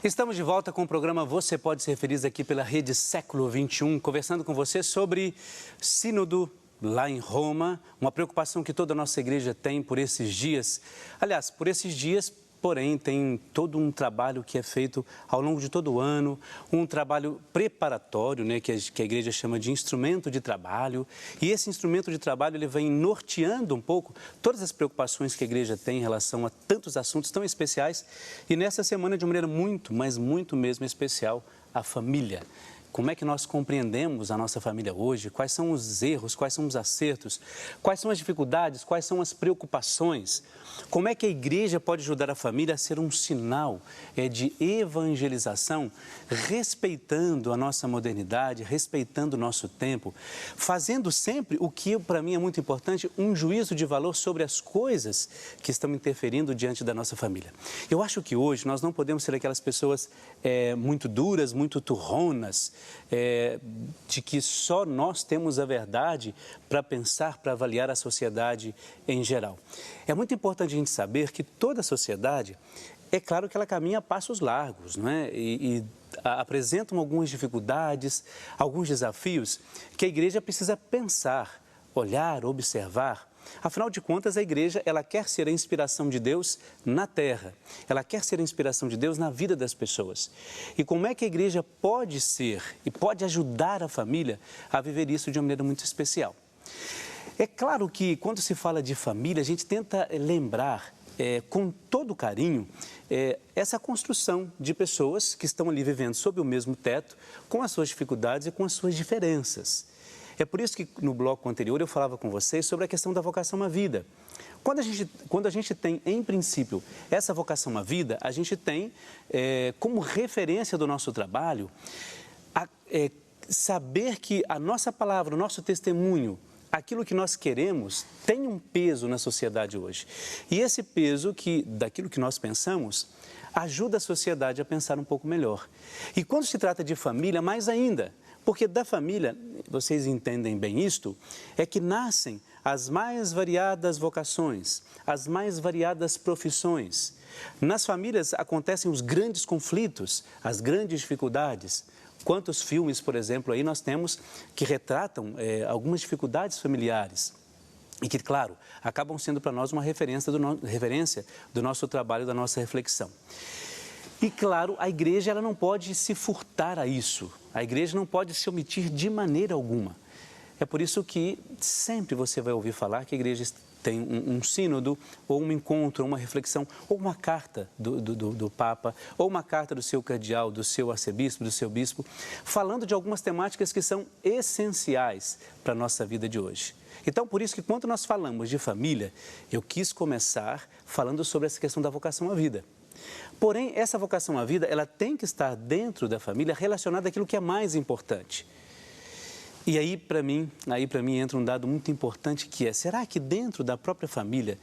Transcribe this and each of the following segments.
Estamos de volta com o programa Você Pode Ser Feliz aqui pela Rede Século XXI, conversando com você sobre Sínodo lá em Roma, uma preocupação que toda a nossa igreja tem por esses dias. Aliás, por esses dias, porém, tem todo um trabalho que é feito ao longo de todo o ano, um trabalho preparatório, né, que a igreja chama de instrumento de trabalho. E esse instrumento de trabalho ele vem norteando um pouco todas as preocupações que a igreja tem em relação a tantos assuntos tão especiais. E nessa semana, de uma maneira muito, mas muito mesmo especial, a família. Como é que nós compreendemos a nossa família hoje? Quais são os erros, quais são os acertos? Quais são as dificuldades, quais são as preocupações? Como é que a igreja pode ajudar a família a ser um sinal de evangelização, respeitando a nossa modernidade, respeitando o nosso tempo, fazendo sempre o que, para mim, é muito importante, um juízo de valor sobre as coisas que estão interferindo diante da nossa família. Eu acho que hoje nós não podemos ser aquelas pessoas muito duras, muito turronas, de que só nós temos a verdade para pensar, para avaliar a sociedade em geral. É muito importante a gente saber que toda a sociedade, é claro que ela caminha a passos largos, não é? E apresentam algumas dificuldades, alguns desafios que a igreja precisa pensar, olhar, observar. Afinal de contas, a igreja, ela quer ser a inspiração de Deus na terra. Ela quer ser a inspiração de Deus na vida das pessoas. E como é que a igreja pode ser e pode ajudar a família a viver isso de uma maneira muito especial? É claro que quando se fala de família, a gente tenta lembrar com todo carinho essa construção de pessoas que estão ali vivendo sob o mesmo teto, com as suas dificuldades e com as suas diferenças. É por isso que no bloco anterior eu falava com vocês sobre a questão da vocação à vida. Quando a gente tem, em princípio, essa vocação à vida, a gente tem como referência do nosso trabalho saber que a nossa palavra, o nosso testemunho, aquilo que nós queremos tem um peso na sociedade hoje. E esse peso daquilo que nós pensamos ajuda a sociedade a pensar um pouco melhor. E quando se trata de família, mais ainda. Porque da família, vocês entendem bem isto, é que nascem as mais variadas vocações, as mais variadas profissões. Nas famílias acontecem os grandes conflitos, as grandes dificuldades. Quantos filmes, por exemplo, aí nós temos que retratam algumas dificuldades familiares e que, claro, acabam sendo para nós uma referência do nosso trabalho, da nossa reflexão. E, claro, a igreja ela não pode se furtar a isso. A igreja não pode se omitir de maneira alguma. É por isso que sempre você vai ouvir falar que a igreja tem um sínodo, ou um encontro, uma reflexão, ou uma carta do Papa, ou uma carta do seu cardeal, do seu arcebispo, do seu bispo, falando de algumas temáticas que são essenciais para a nossa vida de hoje. Então, por isso que quando nós falamos de família, eu quis começar falando sobre essa questão da vocação à vida. Porém, essa vocação à vida, ela tem que estar dentro da família relacionada àquilo que é mais importante. E aí, para mim entra um dado muito importante que será que dentro da própria família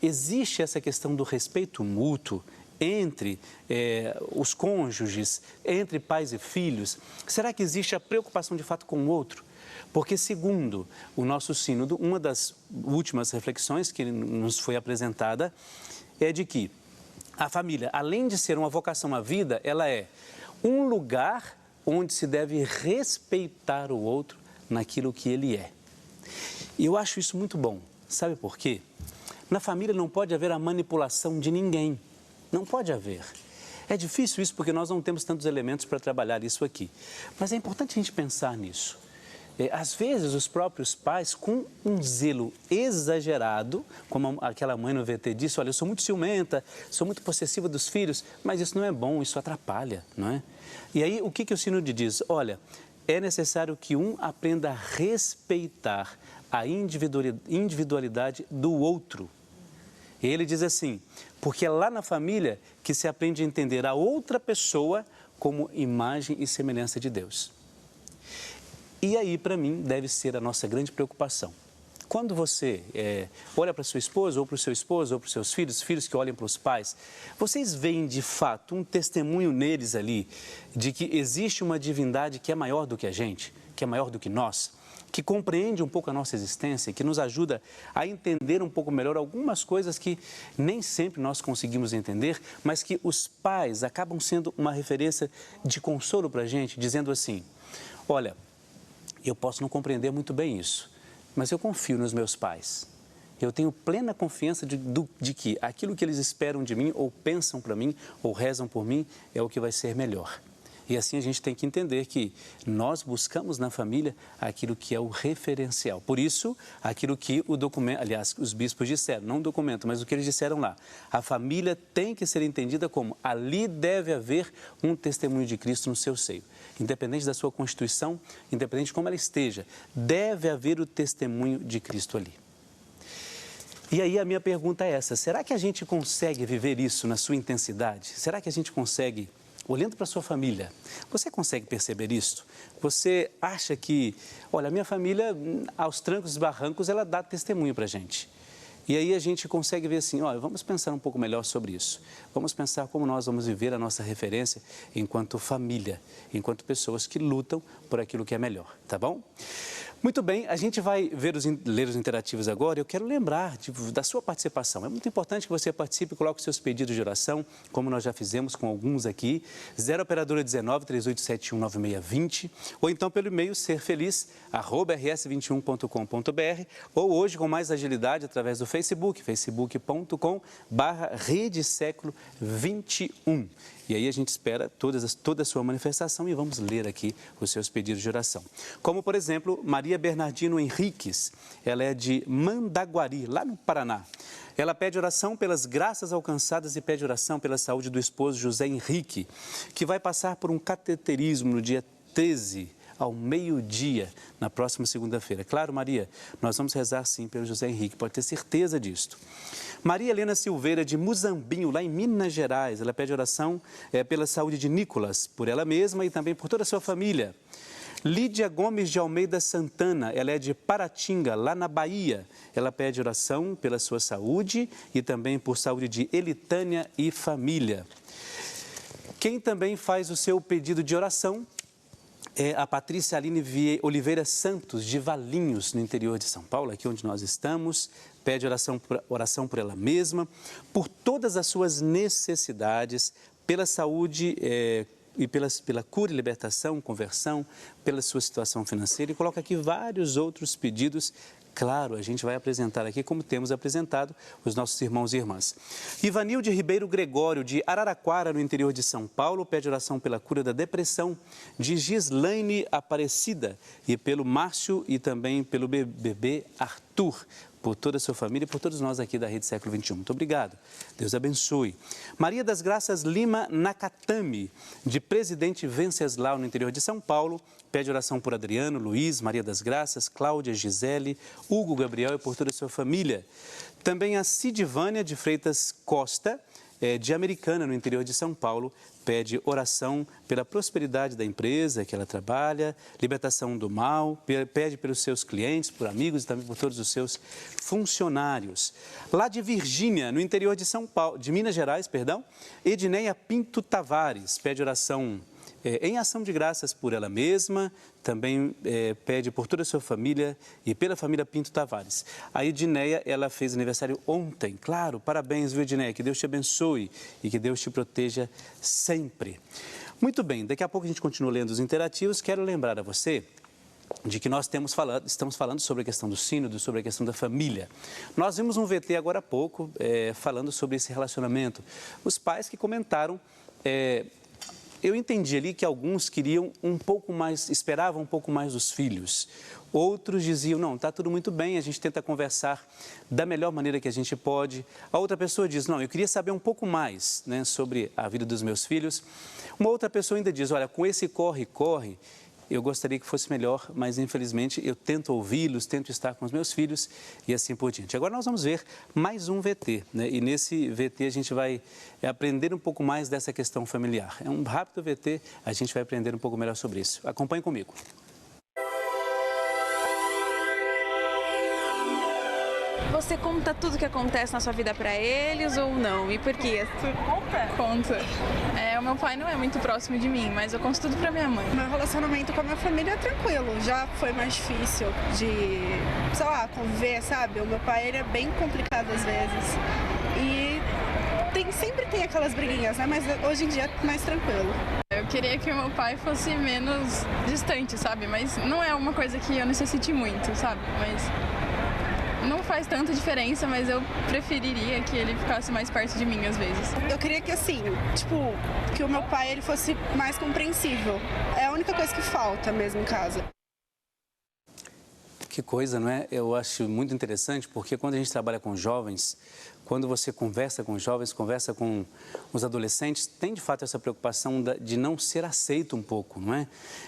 existe essa questão do respeito mútuo entre os cônjuges, entre pais e filhos? Será que existe a preocupação de fato com o outro? Porque, segundo o nosso sínodo, uma das últimas reflexões que nos foi apresentada é de que a família, além de ser uma vocação à vida, ela é um lugar onde se deve respeitar o outro naquilo que ele é. E eu acho isso muito bom. Sabe por quê? Na família não pode haver a manipulação de ninguém. Não pode haver. É difícil isso porque nós não temos tantos elementos para trabalhar isso aqui. Mas é importante a gente pensar nisso. Às vezes, os próprios pais, com um zelo exagerado, como aquela mãe no VT disse, olha, eu sou muito ciumenta, sou muito possessiva dos filhos, mas isso não é bom, isso atrapalha, não é? E aí, o que o sínodo diz? Olha, é necessário que um aprenda a respeitar a individualidade do outro. E ele diz assim, porque é lá na família que se aprende a entender a outra pessoa como imagem e semelhança de Deus. E aí, para mim, deve ser a nossa grande preocupação. Quando você olha para sua esposa, ou para o seu esposo, ou para os seus filhos, filhos que olham para os pais, vocês veem de fato um testemunho neles ali de que existe uma divindade que é maior do que a gente, que é maior do que nós, que compreende um pouco a nossa existência, que nos ajuda a entender um pouco melhor algumas coisas que nem sempre nós conseguimos entender, mas que os pais acabam sendo uma referência de consolo para a gente, dizendo assim: olha, eu posso não compreender muito bem isso, mas eu confio nos meus pais. Eu tenho plena confiança de que aquilo que eles esperam de mim, ou pensam para mim, ou rezam por mim, é o que vai ser melhor. E assim a gente tem que entender que nós buscamos na família aquilo que é o referencial. Por isso, aquilo que o documento, aliás, os bispos disseram, não o documento, mas o que eles disseram lá. A família tem que ser entendida como ali deve haver um testemunho de Cristo no seu seio. Independente da sua constituição, independente de como ela esteja, deve haver o testemunho de Cristo ali. E aí a minha pergunta é essa: será que a gente consegue viver isso na sua intensidade? Será que a gente consegue, olhando para a sua família, você consegue perceber isso? Você acha que, olha, a minha família, aos trancos e barrancos, ela dá testemunho para a gente. E aí a gente consegue ver assim, olha, vamos pensar um pouco melhor sobre isso. Vamos pensar como nós vamos viver a nossa referência enquanto família, enquanto pessoas que lutam por aquilo que é melhor, tá bom? Muito bem, a gente vai ler os interativos agora. Eu quero lembrar da sua participação. É muito importante que você participe e coloque os seus pedidos de oração, como nós já fizemos com alguns aqui. 0 operadora 19 3871 9620, ou então pelo e-mail serfeliz@rs21.com.br, ou hoje com mais agilidade através do Facebook, facebook.com/Rede Século 21. E aí a gente espera toda a sua manifestação e vamos ler aqui os seus pedidos de oração. Como, por exemplo, Maria Bernardino Henriques, ela é de Mandaguari, lá no Paraná. Ela pede oração pelas graças alcançadas e pede oração pela saúde do esposo José Henrique, que vai passar por um cateterismo no dia 13, ao meio-dia, na próxima segunda-feira. Claro, Maria, nós vamos rezar sim pelo José Henrique, pode ter certeza disto. Maria Helena Silveira, de Muzambinho, lá em Minas Gerais, ela pede oração pela saúde de Nicolas, por ela mesma e também por toda a sua família. Lídia Gomes de Almeida Santana, ela é de Paratinga, lá na Bahia. Ela pede oração pela sua saúde e também por saúde de Elitânia e família. Quem também faz o seu pedido de oração é a Patrícia Aline Oliveira Santos, de Valinhos, no interior de São Paulo, aqui onde nós estamos. Pede oração por ela mesma, por todas as suas necessidades, pela saúde e pela cura e libertação, conversão, pela sua situação financeira. E coloca aqui vários outros pedidos. Claro, a gente vai apresentar aqui como temos apresentado os nossos irmãos e irmãs. Ivanilde Ribeiro Gregório, de Araraquara, no interior de São Paulo, pede oração pela cura da depressão, de Gislaine Aparecida, e pelo Márcio e também pelo bebê Arthur, por toda a sua família e por todos nós aqui da Rede Século 21. Muito obrigado. Deus abençoe. Maria das Graças Lima Nakatami, de Presidente Venceslau, no interior de São Paulo, pede oração por Adriano, Luiz, Maria das Graças, Cláudia, Gisele, Hugo, Gabriel e por toda a sua família. Também a Sidivânia de Freitas Costa, de Americana, no interior de São Paulo, pede oração pela prosperidade da empresa que ela trabalha, libertação do mal, pede pelos seus clientes, por amigos e também por todos os seus funcionários. Lá de Virgínia, no interior de São Paulo, de Minas Gerais, perdão, Edneia Pinto Tavares pede oração em ação de graças por ela mesma, também pede por toda a sua família e pela família Pinto Tavares. A Edneia, ela fez aniversário ontem, claro, parabéns, viu, Edneia, que Deus te abençoe e que Deus te proteja sempre. Muito bem, daqui a pouco a gente continua lendo os interativos. Quero lembrar a você de que nós estamos falando sobre a questão do sínodo, sobre a questão da família. Nós vimos um VT agora há pouco falando sobre esse relacionamento. Os pais que comentaram... Eu entendi ali que alguns queriam um pouco mais, esperavam um pouco mais dos filhos. Outros diziam, não, está tudo muito bem, a gente tenta conversar da melhor maneira que a gente pode. A outra pessoa diz, não, eu queria saber um pouco mais, né, sobre a vida dos meus filhos. Uma outra pessoa ainda diz, olha, com esse corre-corre, eu gostaria que fosse melhor, mas infelizmente eu tento ouvi-los, tento estar com os meus filhos e assim por diante. Agora nós vamos ver mais um VT, né? E nesse VT a gente vai aprender um pouco mais dessa questão familiar. É um rápido VT, a gente vai aprender um pouco melhor sobre isso. Acompanhe comigo. Você conta tudo que acontece na sua vida pra eles ou não? E por quê? Você conta? Conta. O meu pai não é muito próximo de mim, mas eu conto tudo pra minha mãe. Meu relacionamento com a minha família é tranquilo. Já foi mais difícil de, sei lá, conviver, sabe? O meu pai, ele é bem complicado às vezes. E sempre tem aquelas briguinhas, né? Mas hoje em dia é mais tranquilo. Eu queria que o meu pai fosse menos distante, sabe? Mas não é uma coisa que eu necessite muito, sabe? Mas não faz tanta diferença, mas eu preferiria que ele ficasse mais perto de mim às vezes. Eu queria que assim, que o meu pai ele fosse mais compreensível. É a única coisa que falta mesmo em casa. Que coisa, não é? Eu acho muito interessante porque quando a gente trabalha com jovens, quando você conversa com jovens, conversa com os adolescentes, tem de fato essa preocupação de não ser aceito um pouco, não é?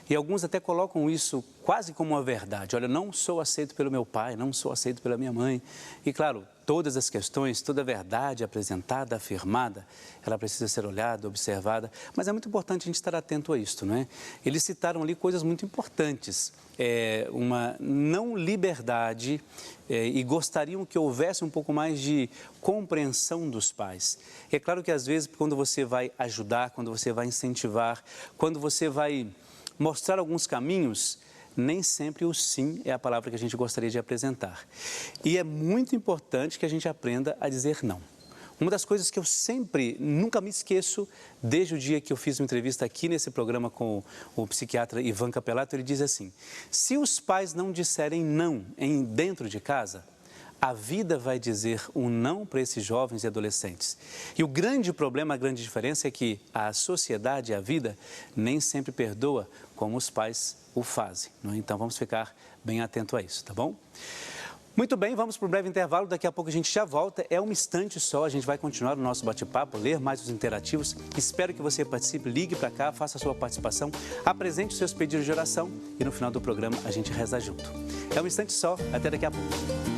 E alguns até colocam isso quase como uma verdade. Olha, não sou aceito pelo meu pai, não sou aceito pela minha mãe. E claro, todas as questões, toda a verdade apresentada, afirmada, ela precisa ser olhada, observada, mas é muito importante a gente estar atento a isto, não é? Eles citaram ali coisas muito importantes, uma não liberdade e gostariam que houvesse um pouco mais de compreensão dos pais. É claro que às vezes quando você vai ajudar, quando você vai incentivar, quando você vai mostrar alguns caminhos, nem sempre o sim é a palavra que a gente gostaria de apresentar. E é muito importante que a gente aprenda a dizer não. Uma das coisas que eu nunca me esqueço, desde o dia que eu fiz uma entrevista aqui nesse programa com o psiquiatra Ivan Capelato, ele diz assim: se os pais não disserem não dentro de casa, a vida vai dizer um não para esses jovens e adolescentes. E o grande problema, a grande diferença é que a sociedade, a vida, nem sempre perdoa como os pais o fazem, não é? Então vamos ficar bem atento a isso, tá bom? Muito bem, vamos para um breve intervalo, daqui a pouco a gente já volta, é um instante só, a gente vai continuar o nosso bate-papo, ler mais os interativos, espero que você participe, ligue para cá, faça a sua participação, apresente os seus pedidos de oração e no final do programa a gente reza junto. É um instante só, até daqui a pouco.